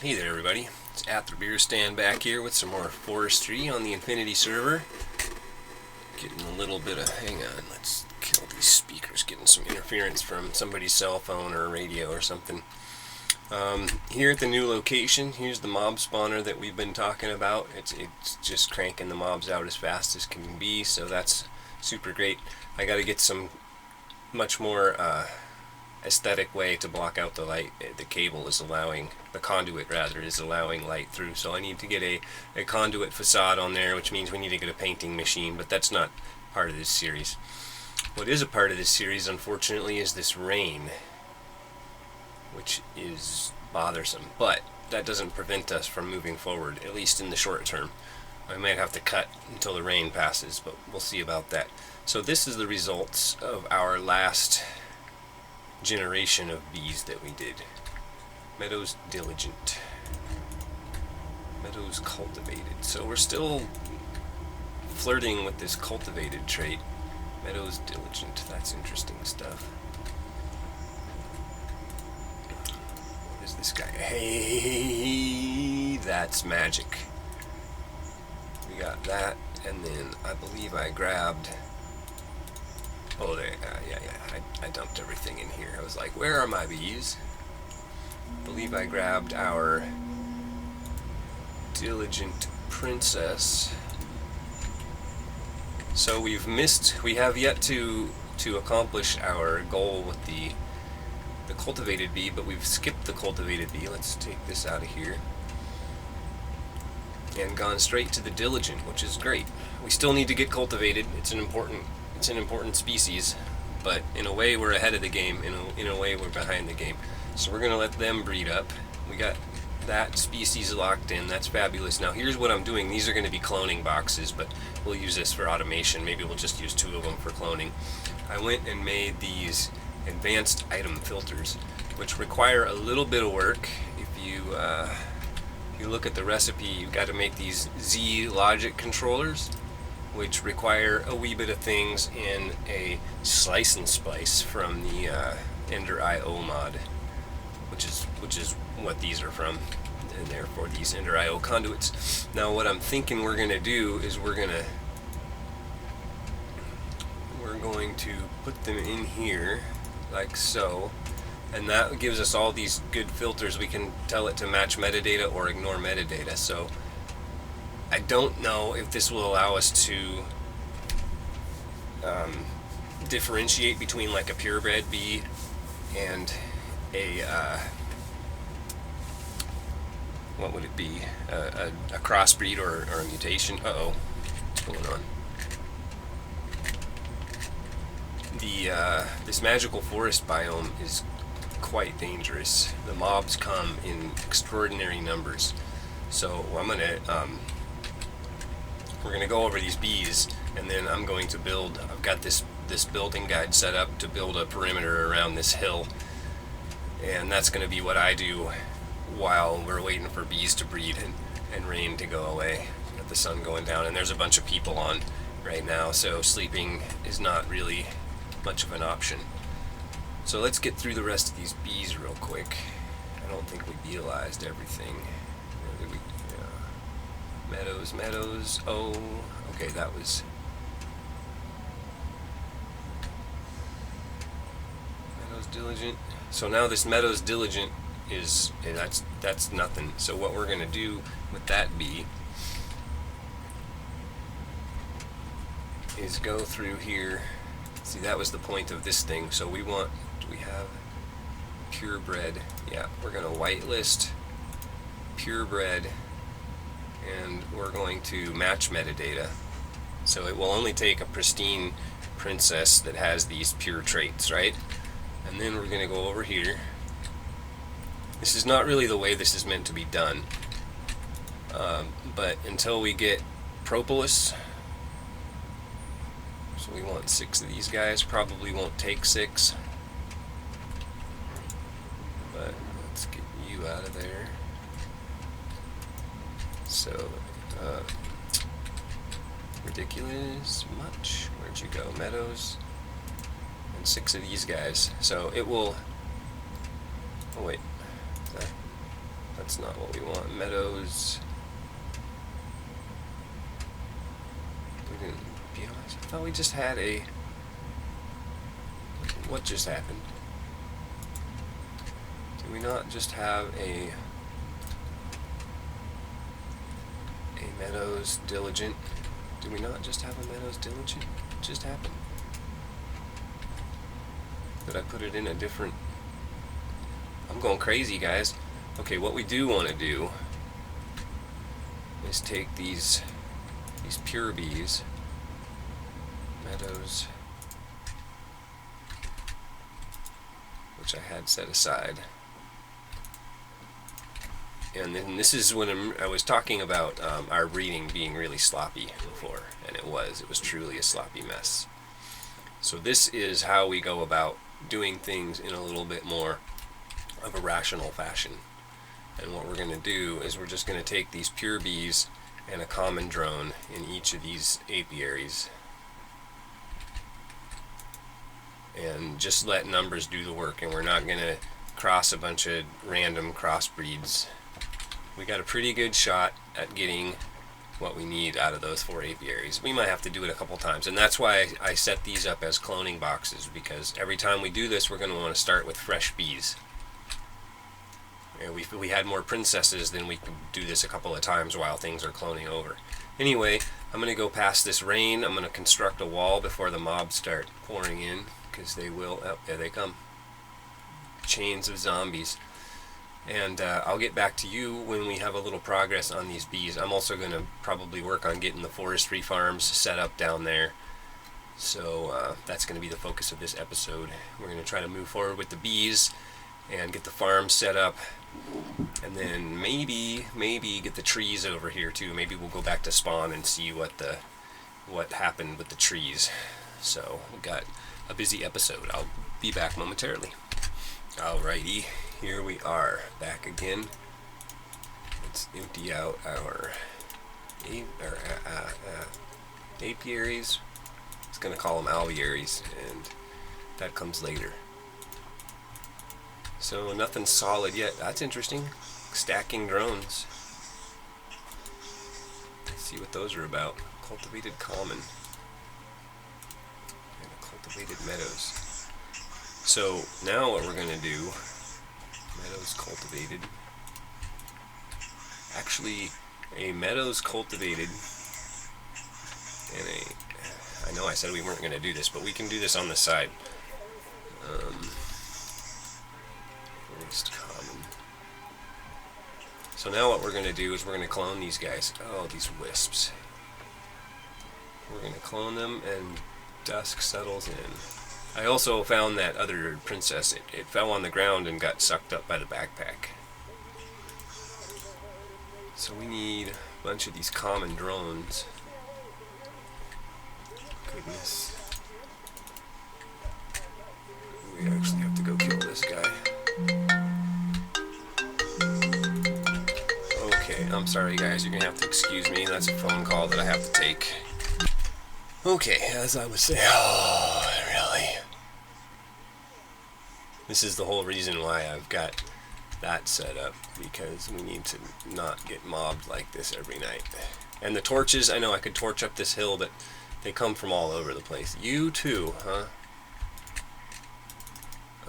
Hey there everybody, it's At the Beer Stand back here with some more Forestry on the Infinity server. Getting a little bit of, hang on, let's kill these speakers, getting some interference from somebody's cell phone or radio or something. Here at the new location, here's the mob spawner that we've been talking about. It's just cranking the mobs out as fast as can be, so that's super great. I gotta get some much more aesthetic way to block out the light. The cable is allowing, the conduit rather, is allowing light through, so I need to get a conduit facade on there, which means we need to get a painting machine, but that's not part of this series. What is a part of this series, unfortunately, is this rain, which is bothersome, but that doesn't prevent us from moving forward, at least in the short term. I might have to cut until the rain passes, but we'll see about that. So this is the results of our last generation of bees that we did. Meadows Diligent, Meadows Cultivated. So we're still flirting with this cultivated trait. Meadows Diligent, that's interesting stuff. What is this guy? Hey, that's magic. We got that, and then I believe I grabbed, oh, there, yeah, I dumped everything in here. I was like, where are my bees? I believe I grabbed our Diligent Princess. So we have yet to accomplish our goal with the cultivated bee, but we've skipped the cultivated bee. Let's take this out of here. And gone straight to the Diligent, which is great. We still need to get cultivated. It's an important species, but in a way we're ahead of the game, in a way we're behind the game. So we're going to let them breed up. We got that species locked in. That's fabulous. Now here's what I'm doing. These are going to be cloning boxes, but we'll use this for automation. Maybe we'll just use 2 of them for cloning. I went and made these advanced item filters, which require a little bit of work. If you look at the recipe, you've got to make these Z logic controllers, which require a wee bit of things in a slice and splice from the Ender IO mod, which is what these are from, and therefore these Ender IO conduits. Now what I'm thinking we're going to do is we're going to put them in here like so, and that gives us all these good filters. We can tell it to match metadata or ignore metadata. So I don't know if this will allow us to differentiate between like a purebred bee and a what would it be? A crossbreed or a mutation. Uh-oh, what's going on? This magical forest biome is quite dangerous. The mobs come in extraordinary numbers. So we're gonna go over these bees, and then I'm going to build. I've got this building guide set up to build a perimeter around this hill, and that's going to be what I do while we're waiting for bees to breed and rain to go away. Got the sun going down, and there's a bunch of people on right now, so sleeping is not really much of an option. So let's get through the rest of these bees real quick. I don't think we realized everything. Meadows, oh, okay, that was Meadows Diligent. So now this Meadows Diligent that's nothing. So what we're going to do with that bee is go through here. See, that was the point of this thing. So we want, do we have purebred? Yeah, we're going to whitelist purebred, and we're going to match metadata. So it will only take a pristine princess that has these pure traits, right? And then we're going to go over here. This is not really the way this is meant to be done, but until we get propolis, so we want 6 of these guys. Probably won't take 6, but let's get you out of there. So, ridiculous much. Where'd you go? Meadows. And 6 of these guys. So it will, oh wait, that's not what we want. Meadows. We didn't realize. I thought we just had a. What just happened? Did we not just have a Meadows Diligent? Did we not just have a Meadows Diligent? What just happened? Did I put it in a different... I'm going crazy, guys. Okay, what we do want to do is take these pure bees, Meadows, which I had set aside. And then this is when I was talking about our breeding being really sloppy before, and it was truly a sloppy mess. So this is how we go about doing things in a little bit more of a rational fashion. And what we're going to do is we're just going to take these pure bees and a common drone in each of these apiaries and just let numbers do the work, and we're not going to cross a bunch of random crossbreeds. We got a pretty good shot at getting what we need out of those 4 apiaries. We might have to do it a couple times, and that's why I set these up as cloning boxes, because every time we do this we're going to want to start with fresh bees. If we had more princesses, then we could do this a couple of times while things are cloning over. Anyway, I'm going to go past this rain. I'm going to construct a wall before the mobs start pouring in, because they will. Oh, there they come. Chains of zombies. And I'll get back to you when we have a little progress on these bees. I'm also going to probably work on getting the forestry farms set up down there. So that's going to be the focus of this episode. We're going to try to move forward with the bees and get the farm set up, and then maybe get the trees over here too. Maybe we'll go back to spawn and see what happened with the trees. So we've got a busy episode. I'll be back momentarily. Alrighty, here we are back again. Let's empty out our apiaries. I was gonna call them alvearies, and that comes later. So nothing solid yet. That's interesting. Stacking drones. Let's see what those are about. Cultivated common and cultivated meadows. So now what we're going to do, meadows cultivated. Actually, a meadows cultivated and I know I said we weren't going to do this, but we can do this on the side. Common. So now what we're going to do is we're going to clone these guys. Oh, these wisps. We're going to clone them, and dusk settles in. I also found that other princess. It fell on the ground and got sucked up by the backpack. So we need a bunch of these common drones. Goodness. We actually have to go kill this guy. Okay, I'm sorry guys, you're gonna have to excuse me. That's a phone call that I have to take. Okay, as I was saying, oh, really? This is the whole reason why I've got that set up, because we need to not get mobbed like this every night. And the torches, I know I could torch up this hill, but they come from all over the place. You too, huh?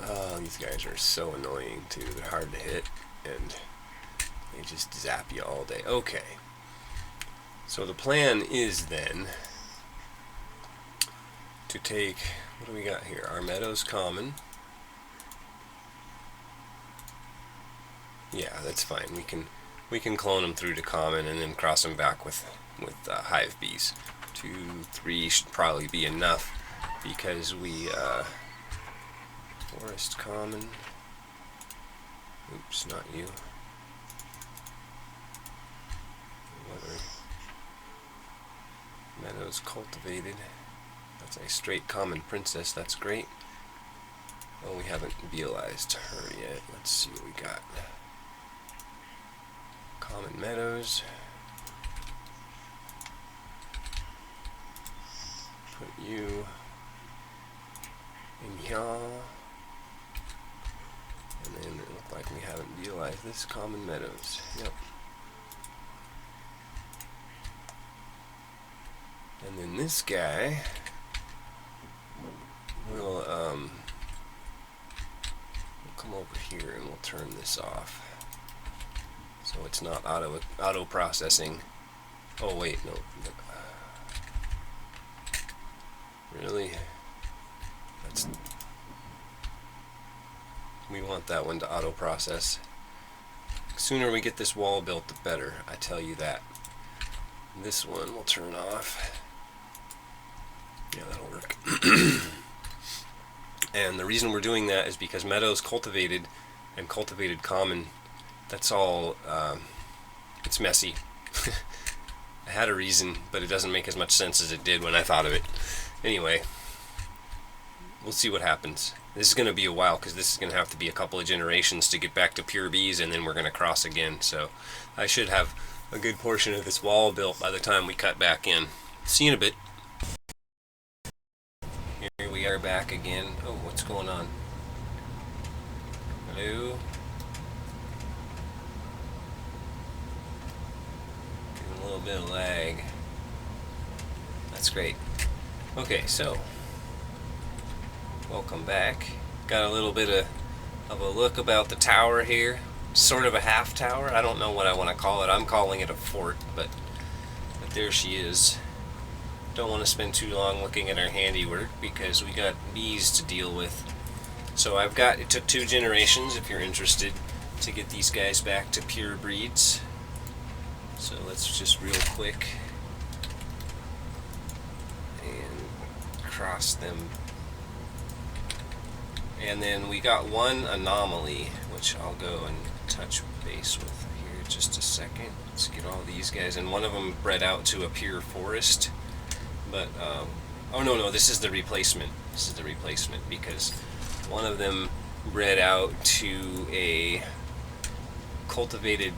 Oh, these guys are so annoying too. They're hard to hit, and they just zap you all day. Okay. So the plan is then to take, what do we got here? Our meadows common. Yeah, that's fine. We can clone them through to common and then cross them back with hive bees. 2, 3 should probably be enough, because we forest common. Oops, not you. Weather. Meadows cultivated. That's a straight common princess. That's great. Oh, we haven't realized her yet. Let's see what we got. Common meadows. Put you in here. And then it looked like we haven't realized this. Common meadows. Yep. And then this guy will come over here and we'll turn this off. So it's not auto processing. Oh wait, no. Really? We want that one to auto process. The sooner we get this wall built, the better, I tell you that. This one will turn off. Yeah, that'll work. And the reason we're doing that is because meadows cultivated and cultivated common, that's all, it's messy. I had a reason, but it doesn't make as much sense as it did when I thought of it. Anyway, we'll see what happens. This is going to be a while because this is going to have to be a couple of generations to get back to pure bees, and then we're going to cross again. So I should have a good portion of this wall built by the time we cut back in. See you in a bit. Here we are back again. Oh, what's going on? Hello? Getting a little bit of lag. That's great. Okay, so welcome back. Got a little bit of a look about the tower here. Sort of a half tower. I don't know what I want to call it. I'm calling it a fort, but there she is. Don't want to spend too long looking at our handiwork because we got bees to deal with. So it took 2 generations, if you're interested, to get these guys back to pure breeds. So let's just real quick and cross them. And then we got one anomaly, which I'll go and touch base with here just a second. Let's get all these guys, and one of them bred out to a pure forest. But, oh no, this is the replacement. This is the replacement because one of them bred out to a cultivated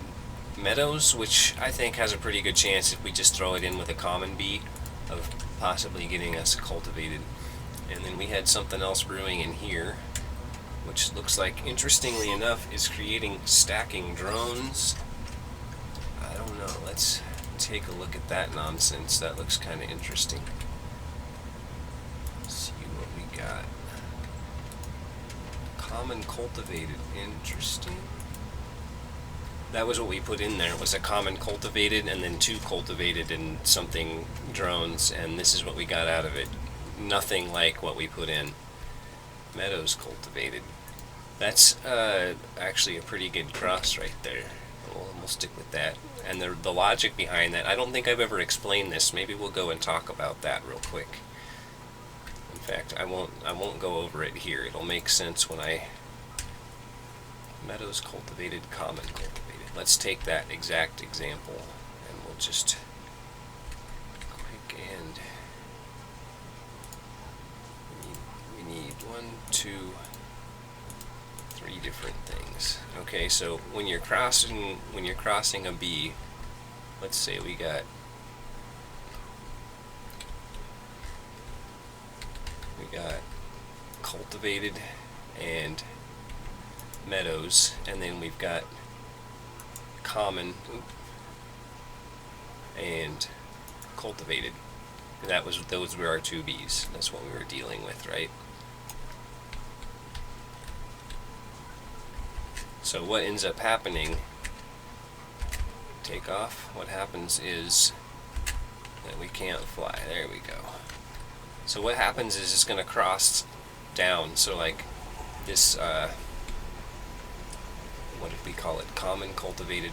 meadows, which I think has a pretty good chance if we just throw it in with a common bee of possibly getting us cultivated. And then we had something else brewing in here, which looks like, interestingly enough, is creating stacking drones. I don't know. Let's take a look at that nonsense. That looks kind of interesting. Let's see what we got. Common cultivated. Interesting. That was what we put in there. It was a common cultivated and then 2 cultivated and something drones, and this is what we got out of it. Nothing like what we put in. Meadows cultivated. That's actually a pretty good cross right there. We'll stick with that. And the logic behind that, I don't think I've ever explained this. Maybe we'll go and talk about that real quick. In fact, I won't go over it here. It'll make sense when meadows cultivated, common cultivated. Let's take that exact example and we'll just quick and we need 1, 2, 3 different things. Okay, so when you're crossing a bee, let's say we got cultivated and meadows, and then we've got common and cultivated. And those were our 2 bees. That's what we were dealing with, right? So what ends up happening, take off, what happens is that we can't fly. There we go. So what happens is it's going to cross down. So like this, what did we call it? Common cultivated,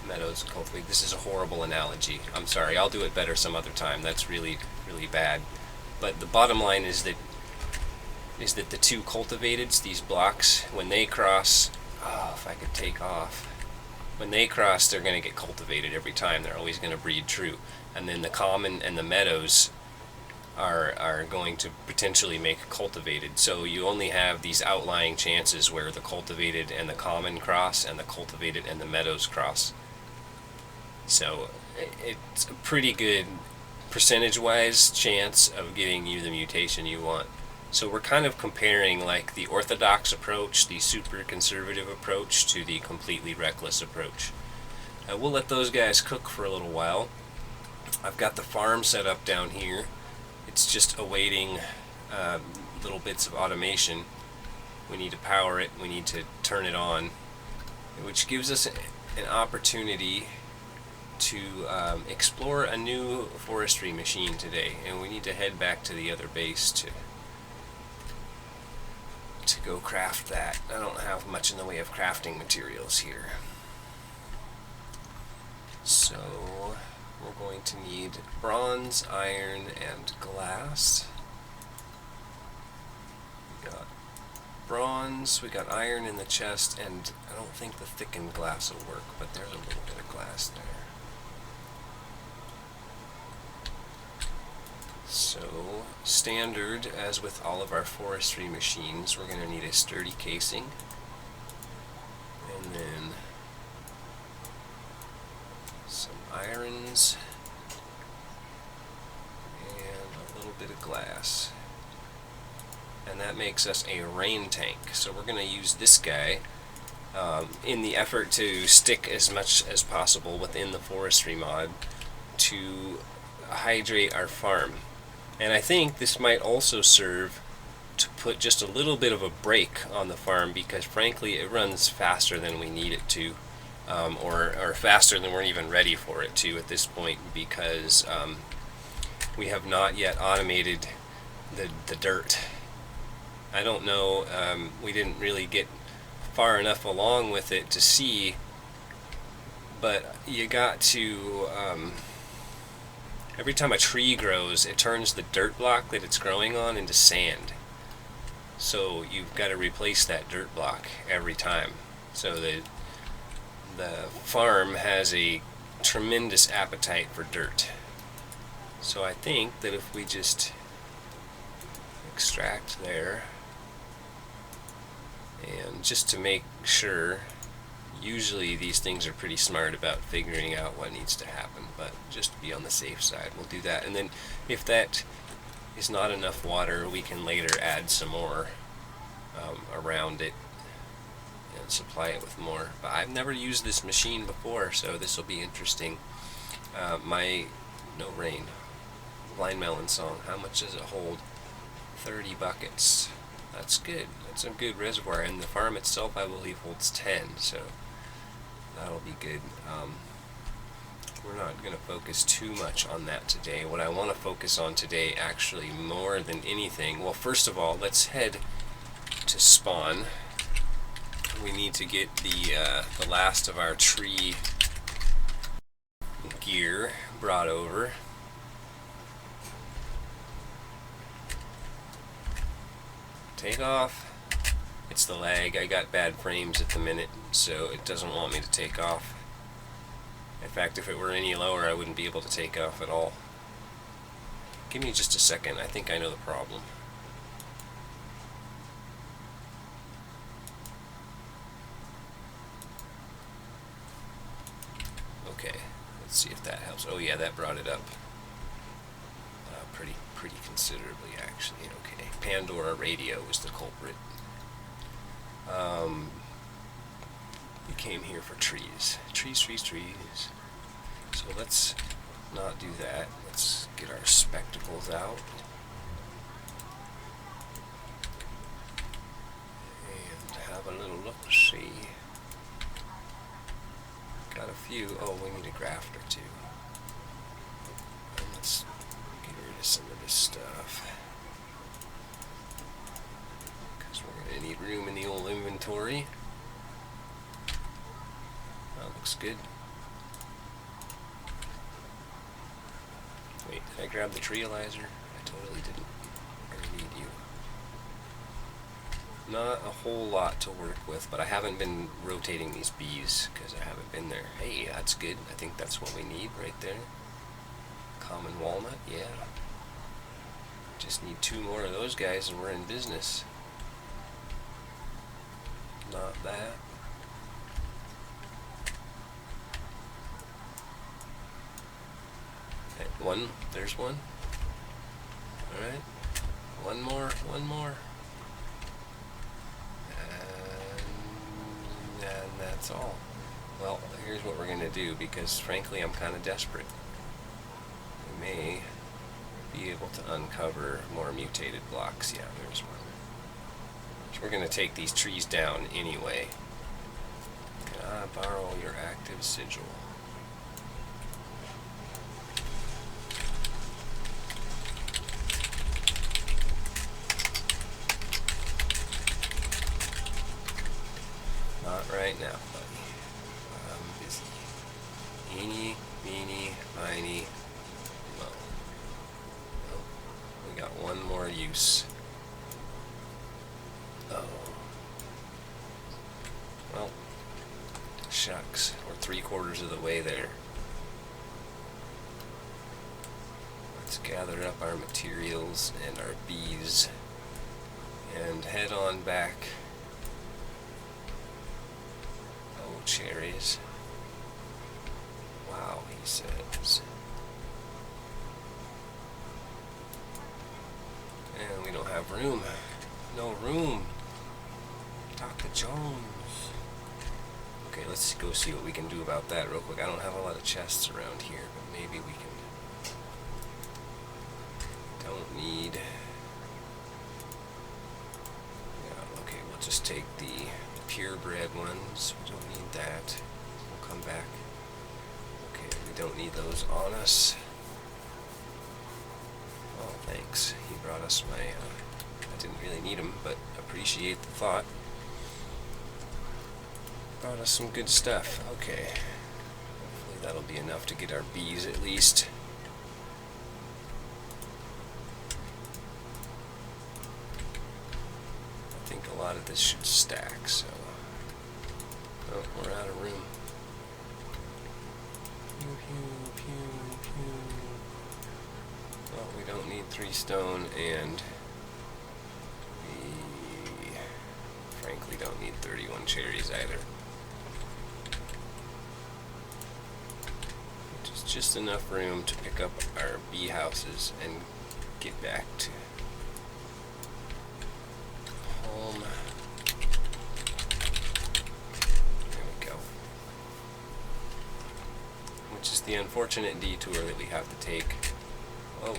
meadows cultivated. This is a horrible analogy. I'm sorry. I'll do it better some other time. That's really, really bad. But the bottom line is that the 2 cultivateds, these blocks, when they cross, oh, if I could take off. When they cross, they're going to get cultivated every time. They're always going to breed true. And then the common and the meadows are going to potentially make cultivated. So you only have these outlying chances where the cultivated and the common cross and the cultivated and the meadows cross. So it's a pretty good percentage-wise chance of getting you the mutation you want. So we're kind of comparing like the orthodox approach, the super conservative approach, to the completely reckless approach. We'll let those guys cook for a little while. I've got the farm set up down here. It's just awaiting little bits of automation. We need to power it, we need to turn it on, which gives us an opportunity to explore a new forestry machine today, and we need to head back to the other base to go craft that. I don't have much in the way of crafting materials here. So we're going to need bronze, iron, and glass. We got bronze, we got iron in the chest, and I don't think the thickened glass will work, but there's a little bit of glass there. So, standard, as with all of our forestry machines, we're going to need a sturdy casing, and then some irons, and a little bit of glass. And that makes us a rain tank. So we're going to use this guy in the effort to stick as much as possible within the forestry mod to hydrate our farm. And I think this might also serve to put just a little bit of a brake on the farm, because frankly it runs faster than we need it to, or faster than we're even ready for it to at this point, because we have not yet automated the dirt. I don't know, we didn't really get far enough along with it to see, but you got to every time a tree grows, it turns the dirt block that it's growing on into sand. So you've got to replace that dirt block every time. So the farm has a tremendous appetite for dirt. So I think that if we just extract there, and just to make sure, usually these things are pretty smart about figuring out what needs to happen, but just to be on the safe side, we'll do that. And then if that is not enough water, we can later add some more around it and supply it with more. But I've never used this machine before, so this will be interesting. No rain, blind melon song, how much does it hold? 30 buckets. That's good. That's a good reservoir, and the farm itself I believe holds 10, so that'll be good. We're not going to focus too much on that today. What I want to focus on today, actually more than anything, well, first of all, let's head to spawn. We need to get the last of our tree gear brought over. Take off. It's the lag. I got bad frames at the minute, so it doesn't want me to take off. In fact, if it were any lower, I wouldn't be able to take off at all. Give me just a second. I think I know the problem. Okay, let's see if that helps. Oh yeah, that brought it up pretty considerably, actually. Okay, Pandora radio was the culprit. We came here for trees. Trees. So let's not do that. Let's get our spectacles out. And have a little look-see. Got a few. Oh, we need a grafter too. And let's get rid of some of this stuff, because we're going to need room in the old inventory. That looks good. Wait, did I grab the treealizer? I totally didn't. I need you. Not a whole lot to work with, but I haven't been rotating these bees because I haven't been there. Hey, that's good. I think that's what we need right there. Common walnut, yeah. Just need 2 more of those guys and we're in business. Not that. Okay, one, there's one. Alright. One more. And that's all. Well, here's what we're going to do, because frankly I'm kind of desperate. We may be able to uncover more mutated blocks. Yeah, there's one. So we're going to take these trees down anyway. Can I borrow your active sigil? Not right now, buddy. I'm busy. Eeny, meeny, miny, mo. Oh, we got one more use. Oh. Well, shucks. We're 3/4 of the way there. Let's gather up our materials and our bees and head on back. Oh, cherries. Wow, he says. And we don't have room. No room. Dr. Jones. Okay, let's go see what we can do about that real quick. I don't have a lot of chests around here, but maybe we can. Don't need. Yeah, okay, we'll just take the purebred ones. We don't need that. We'll come back. Okay, we don't need those on us. Oh, thanks. He brought us my. I didn't really need them, but appreciate the thought. Brought us some good stuff. Okay. Hopefully that'll be enough to get our bees at least. I think a lot of this should stack, so. Oh, we're out of room. Pew, pew, pew, pew. Well, we don't need 3 stone, and we frankly don't need 31 cherries either. Just enough room to pick up our bee houses and get back to home. There we go. Which is the unfortunate detour that we have to take. Oh.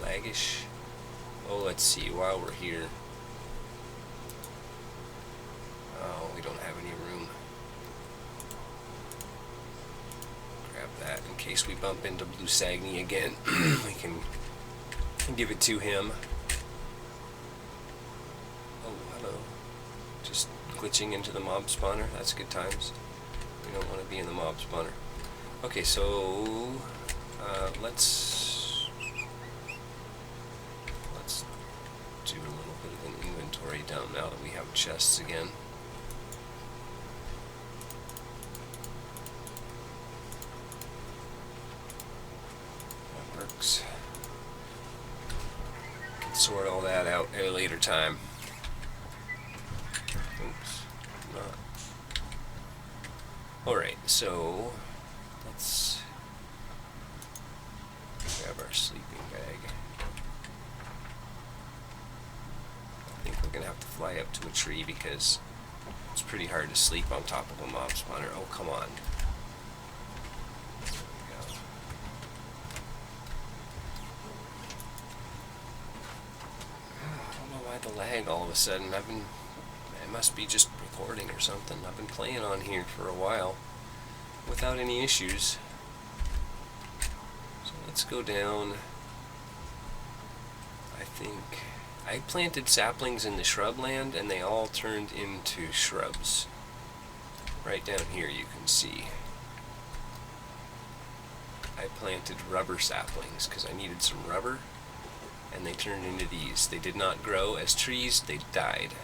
Laggish. Oh, let's see, while we're here. Oh, we don't have any room. Grab that in case we bump into Blue Sagny again. We can give it to him. Oh, hello. Just glitching into the mob spawner. That's good times. We don't want to be in the mob spawner. Okay, so let's do a little bit of an inventory dump now that we have chests again. That works. Can sort all that out at a later time. Oops, not. Alright, so let's grab our sleeping bag. I think we're gonna have to fly up to a tree because it's pretty hard to sleep on top of a mob spawner. Oh, come on. There we go. I don't know why the lag all of a sudden. It must be just recording or something. I've been playing on here for a while without any issues. So let's go down. I think I planted saplings in the shrubland and they all turned into shrubs. Right down here you can see. I planted rubber saplings because I needed some rubber and they turned into these. They did not grow as trees, they died.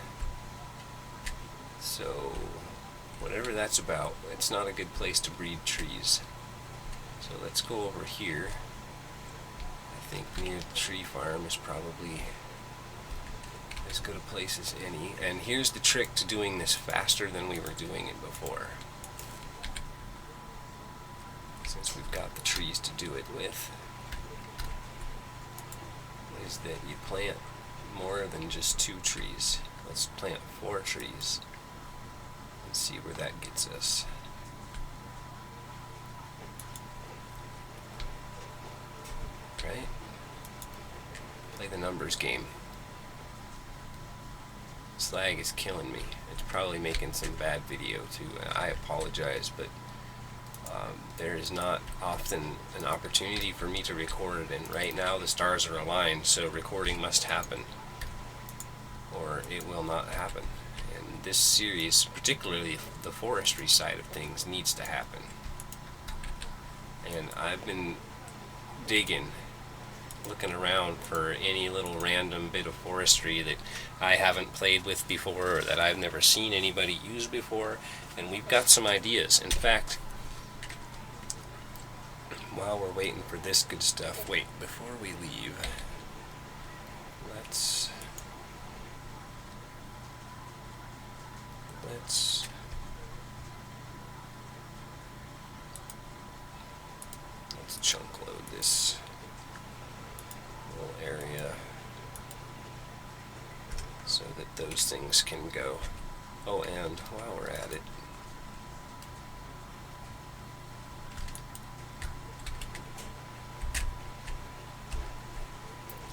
So whatever that's about, it's not a good place to breed trees. So let's go over here. I think near the tree farm is probably as good a place as any. And here's the trick to doing this faster than we were doing it before. Since we've got the trees to do it with. is that you plant more than just 2 trees. Let's plant 4 trees and see where that gets us. Right? Play the numbers game. This lag is killing me. It's probably making some bad video too. I apologize, but there is not often an opportunity for me to record, and right now the stars are aligned, so recording must happen or it will not happen. And this series, particularly the forestry side of things, needs to happen. And I've been digging, looking around for any little random bit of forestry that I haven't played with before or that I've never seen anybody use before, and we've got some ideas. In fact, while we're waiting for this good stuff, wait, before we leave, let's chunk load this little area so that those things can go. Oh, and while we're at it,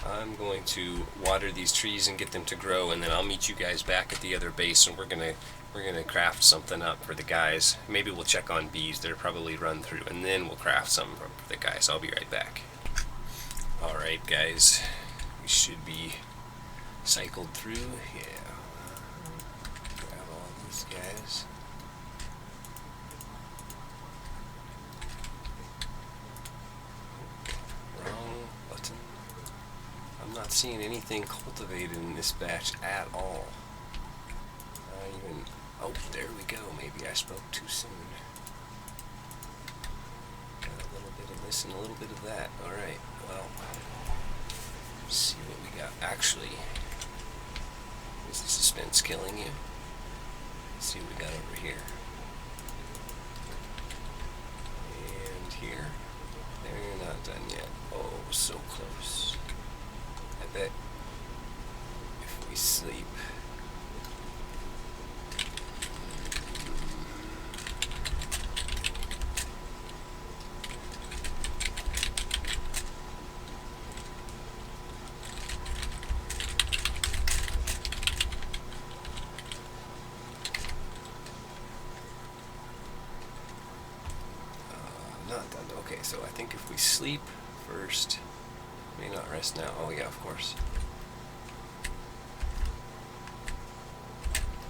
I'm going to water these trees and get them to grow, and then I'll meet you guys back at the other base, and we're gonna craft something up for the guys. Maybe we'll check on bees. They're probably run through, and then we'll craft some for the guys. I'll be right back. Alright guys, we should be cycled through. Yeah. Grab all these guys. Wrong button. I'm not seeing anything cultivated in this batch at all. Not even. Oh, there we go. Maybe I spoke too soon. Got a little bit of this and a little bit of that. Alright, well, let's see what we got. Actually, is the suspense killing you? Let's see what we got over here. And here. They're not done yet. Oh, so close. I bet if we sleep. Not done. Okay, so I think if we sleep first, may not rest now. Oh yeah, of course.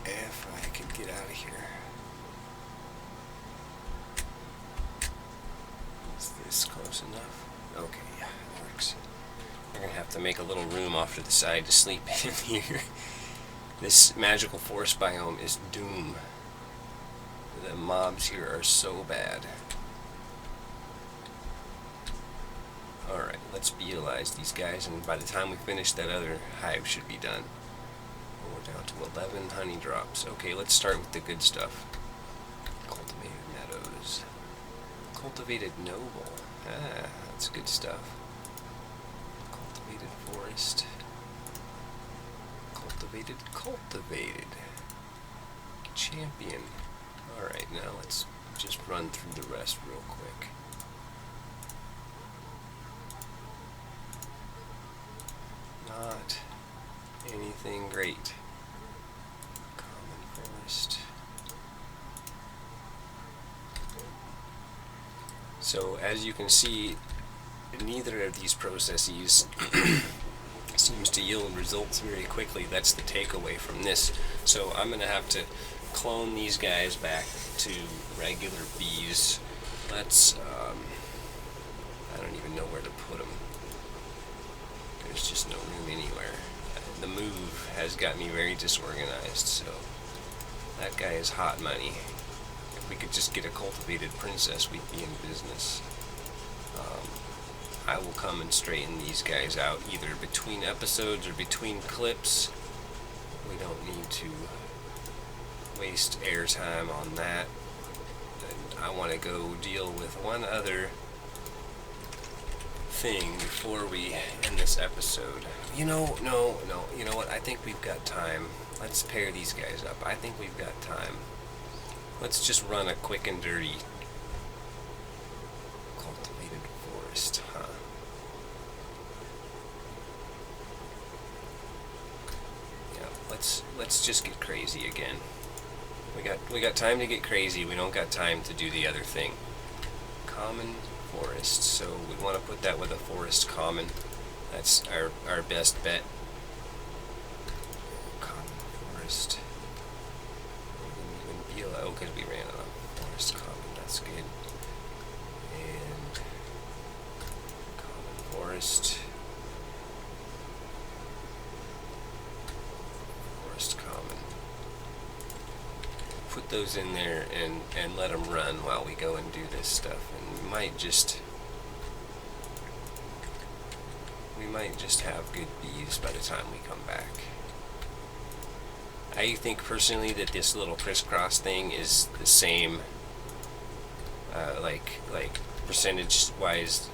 If I could get out of here. Is this close enough? Okay, yeah, it works. We're gonna have to make a little room off to the side to sleep in here. This magical forest biome is doom. The mobs here are so bad. Alright, let's beelize these guys, and by the time we finish, that other hive should be done. We're down to 11 honey drops. Okay, let's start with the good stuff. Cultivated meadows. Cultivated noble. Ah, that's good stuff. Cultivated forest. Cultivated. Champion. Alright, now let's just run through the rest real quick. Not anything great. Common forest. So as you can see, neither of these processes seems to yield results very quickly. That's the takeaway from this. So I'm going to have to clone these guys back to regular bees. Let's, I don't even know where to put them. There's just no room anywhere. The move has got me very disorganized, so that guy is hot money. If we could just get a cultivated princess, we'd be in business. I will come and straighten these guys out either between episodes or between clips. We don't need to waste airtime on that. And I want to go deal with one other thing before we end this episode. No, you know what? I think we've got time. Let's pair these guys up. I think we've got time. Let's just run a quick and dirty cultivated forest, huh? Yeah, let's just get crazy again. We got time to get crazy. We don't got time to do the other thing. Common forest. So we want to put that with a forest common. That's our best bet. Common forest. Oh, because we ran out of forest common. That's good. And common forest. Forest common. Put those in there and let them run while we go and do this stuff. And we might just have good bees by the time we come back. I think personally that this little crisscross thing is the same, like percentage wise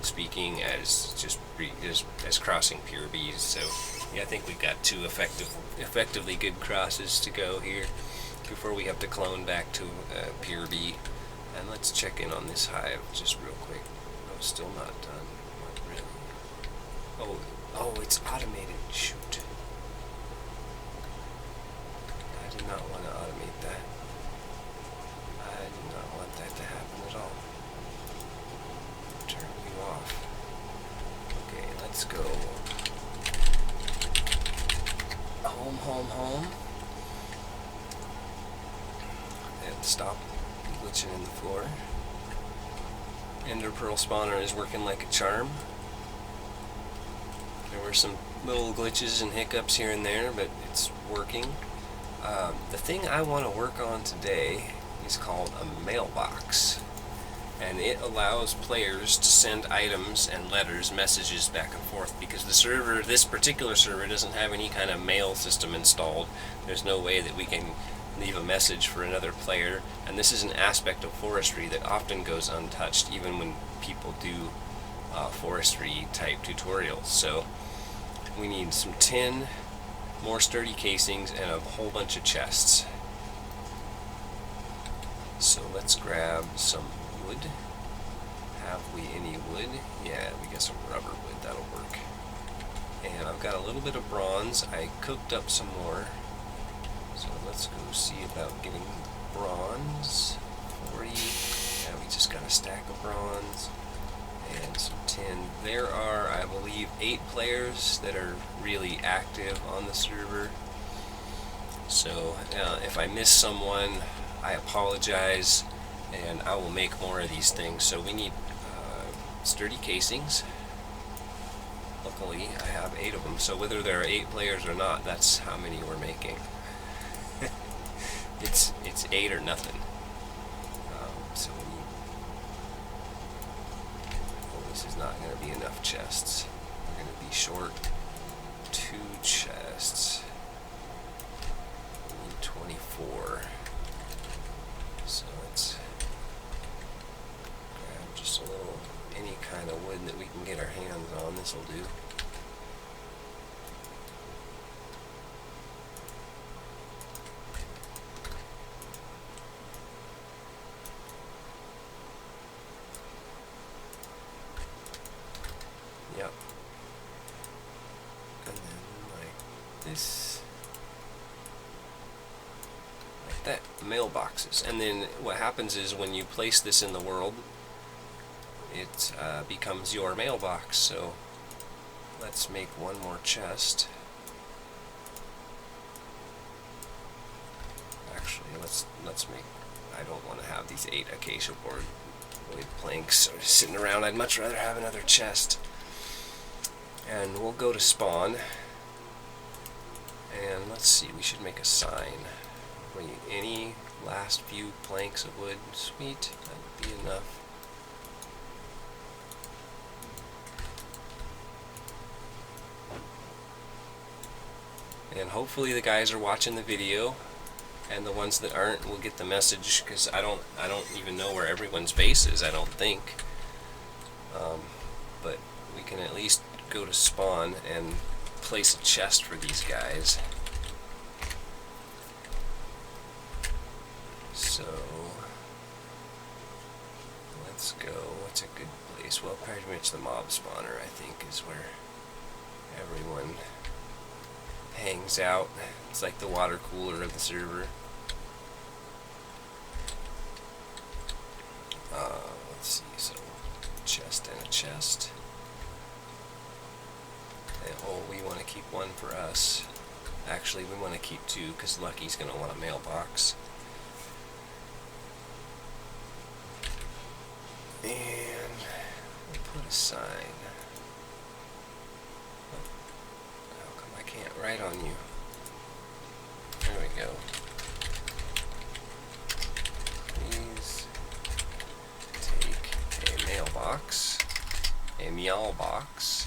speaking, as just as crossing pure bees. So yeah, I think we've got two effectively good crosses to go here before we have to clone back to pure bee. And let's check in on this hive just real quick. Oh, still not done. Not really. Oh, it's automated. Shoot. I did not want to automate that. I did not want that to happen at all. Turn you off. Okay, let's go. Home. And stop glitching in the floor. Ender Pearl spawner is working like a charm. There were some little glitches and hiccups here and there, but it's working. The thing I want to work on today is called a mailbox, and it allows players to send items and letters, messages back and forth, because the server, this particular server, doesn't have any kind of mail system installed. There's no way that we can leave a message for another player, and this is an aspect of forestry that often goes untouched, even when people do forestry type tutorials. So we need some tin, more sturdy casings, and a whole bunch of chests. So let's grab some wood. Have we any wood? Yeah, we got some rubber wood, that'll work. And I've got a little bit of bronze. I cooked up some more. So let's go see about getting bronze. 40. Yeah, we just got a stack of bronze and some tin. There are, I believe, 8 players that are really active on the server. So if I miss someone, I apologize, and I will make more of these things. So we need sturdy casings. Luckily, I have 8 of them. So whether there are 8 players or not, that's how many we're making. It's 8 or nothing. So we need. Oh, this is not going to be enough chests. We're going to be short 2 chests. We need 24. So let's grab just a little, any kind of wood that we can get our hands on. This will do. Yep. And then like this. Like that. Mailboxes. And then what happens is when you place this in the world, it becomes your mailbox. So let's make one more chest. Actually, let's make. I don't want to have these 8 acacia board wood planks sitting around. I'd much rather have another chest. And we'll go to spawn. And let's see. We should make a sign. Any last few planks of wood. Sweet. That would be enough. And hopefully the guys are watching the video, and the ones that aren't will get the message, because I don't even know where everyone's base is, I don't think. but we can at least go to spawn and place a chest for these guys. So let's go. What's a good place? Well, pretty much the mob spawner, I think, is where everyone hangs out. It's like the water cooler of the server. Let's see, so chest and a chest. And, oh, we want to keep one for us. Actually, we want to keep two because Lucky's going to want a mailbox. And we'll put a sign. How come I can't write on you? There we go. Please take a mailbox, a meow box.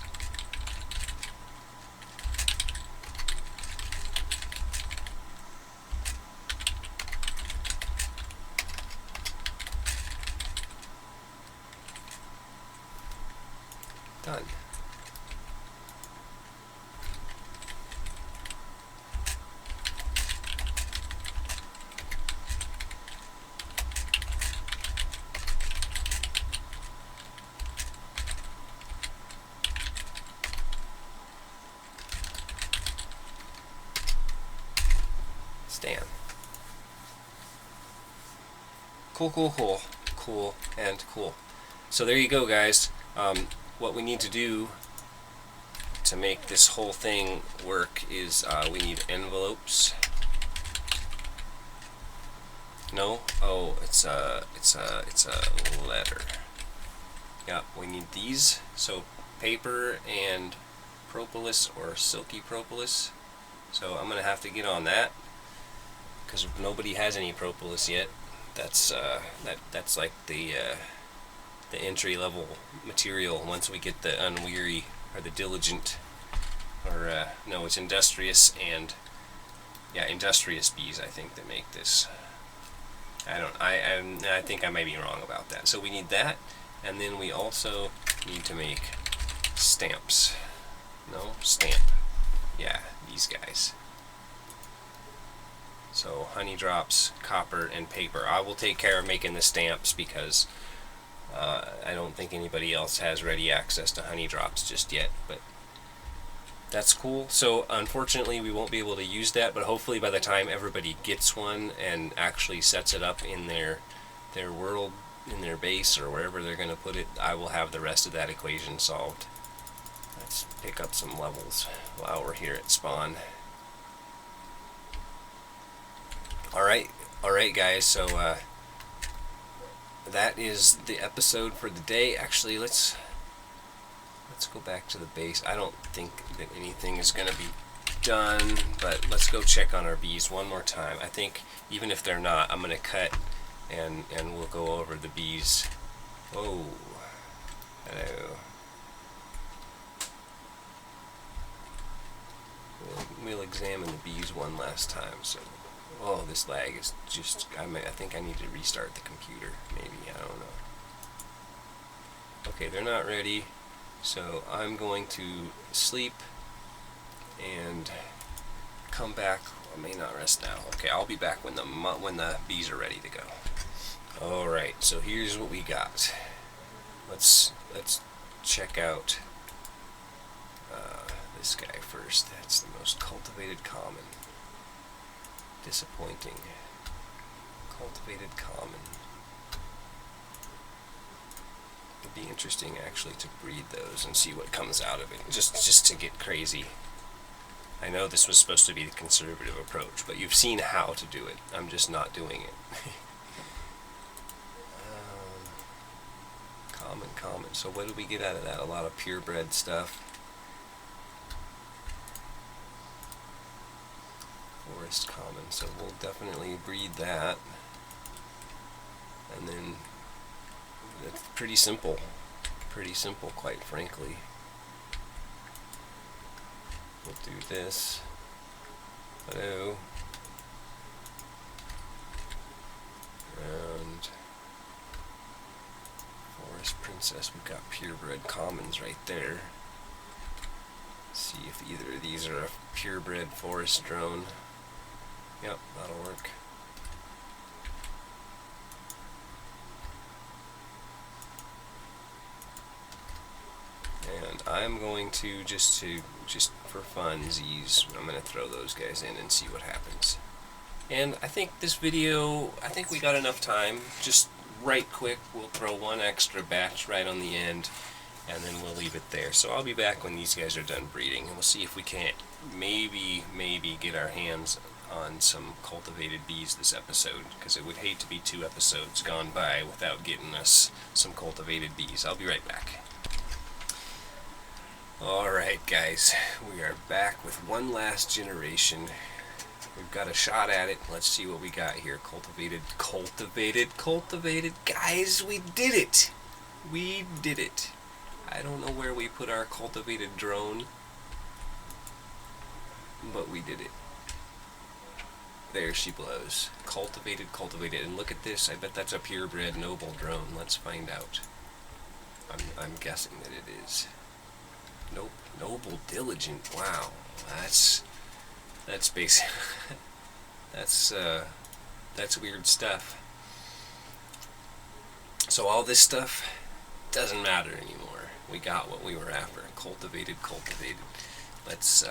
Done. Stand. Cool, cool, cool. Cool and cool. So there you go, guys. What we need to do to make this whole thing work is we need envelopes. No? Oh, it's a letter. Yeah, we need these. So paper and propolis or silky propolis. So I'm gonna have to get on that because nobody has any propolis yet. That's that's like the entry level material once we get the unweary or the diligent, or no, it's industrious and yeah, industrious bees, I think, that make this. I think I may be wrong about that. So we need that, and then we also need to make stamps. No, stamp. Yeah, these guys. So honey drops, copper, and paper. I will take care of making the stamps because I don't think anybody else has ready access to honey drops just yet, but that's cool. So unfortunately we won't be able to use that, but hopefully by the time everybody gets one and actually sets it up in their world, in their base, or wherever they're going to put it, I will have the rest of that equation solved. Let's pick up some levels while we're here at spawn. Alright guys, so that is the episode for the day. Actually, let's go back to the base. I don't think that anything is going to be done, but let's go check on our bees one more time. I think even if they're not, I'm going to cut and we'll go over the bees. Oh, hello. We'll examine the bees one last time. So, oh, this lag is just, I think I need to restart the computer, maybe, I don't know. Okay, they're not ready, so I'm going to sleep and come back. I may not rest now. Okay, I'll be back when the bees are ready to go. Alright, so here's what we got. Let's check out this guy first. That's the most cultivated common. Disappointing. Cultivated common. It'd be interesting actually to breed those and see what comes out of it, just to get crazy. I know this was supposed to be the conservative approach, but you've seen how to do it. I'm just not doing it. Common. So what do we get out of that? A lot of purebred stuff. Forest common, so we'll definitely breed that, and then it's pretty simple quite frankly. We'll do this. Hello. And Forest Princess. princess. We've got purebred commons right there. Let's see if either of these are a purebred forest drone. Yep, that'll work. And I'm going to just for funsies, I'm going to throw those guys in and see what happens. And I think this video, I think we got enough time. Just right quick, we'll throw one extra batch right on the end, and then we'll leave it there. So I'll be back when these guys are done breeding, and we'll see if we can't maybe get our hands on some cultivated bees this episode, because it would hate to be 2 episodes gone by without getting us some cultivated bees. I'll be right back. Alright guys, we are back with one last generation. We've got a shot at it. Let's see what we got here. Cultivated. Guys, we did it! We did it. I don't know where we put our cultivated drone, but we did it. There she blows. Cultivated. And look at this. I bet that's a purebred noble drone. Let's find out. I'm guessing that it is. Nope. Noble diligent. Wow. That's basic. That's weird stuff. So all this stuff doesn't matter anymore. We got what we were after. Cultivated. Let's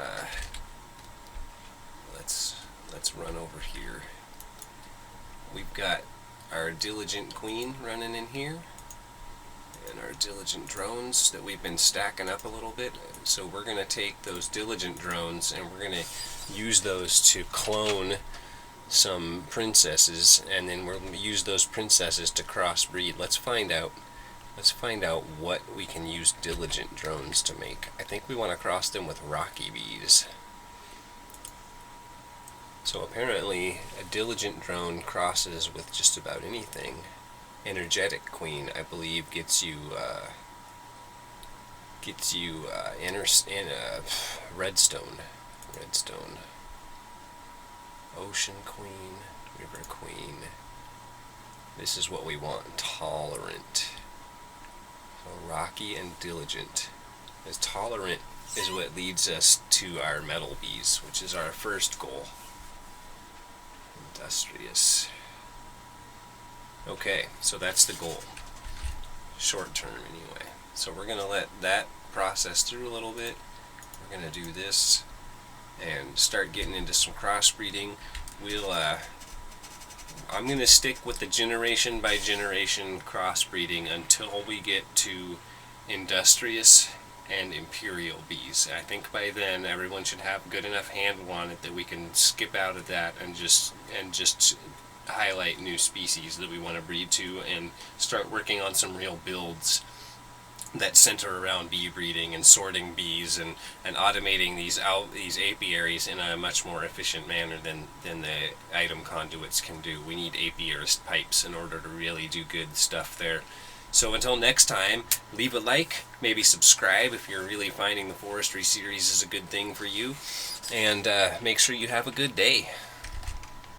run over here. We've got our diligent queen running in here, and our diligent drones that we've been stacking up a little bit. So we're going to take those diligent drones and we're going to use those to clone some princesses, and then we'll use those princesses to crossbreed. Let's find out what we can use diligent drones to make. I think we want to cross them with rocky bees. So apparently a diligent drone crosses with just about anything. Energetic queen, I believe, gets you redstone. Ocean queen, river queen. This is what we want. Tolerant. So rocky and diligent. As tolerant is what leads us to our metal bees, which is our first goal. Industrious. Okay, so that's the goal. Short term, anyway. So we're going to let that process through a little bit. We're going to do this and start getting into some crossbreeding. I'm going to stick with the generation by generation crossbreeding until we get to industrious and imperial bees. I think by then everyone should have good enough handle on it that we can skip out of that and just highlight new species that we want to breed to and start working on some real builds that center around bee breeding and sorting bees and automating these apiaries in a much more efficient manner than the item conduits can do. We need apiarist pipes in order to really do good stuff there. So until next time, leave a like, maybe subscribe if you're really finding the forestry series is a good thing for you, and make sure you have a good day.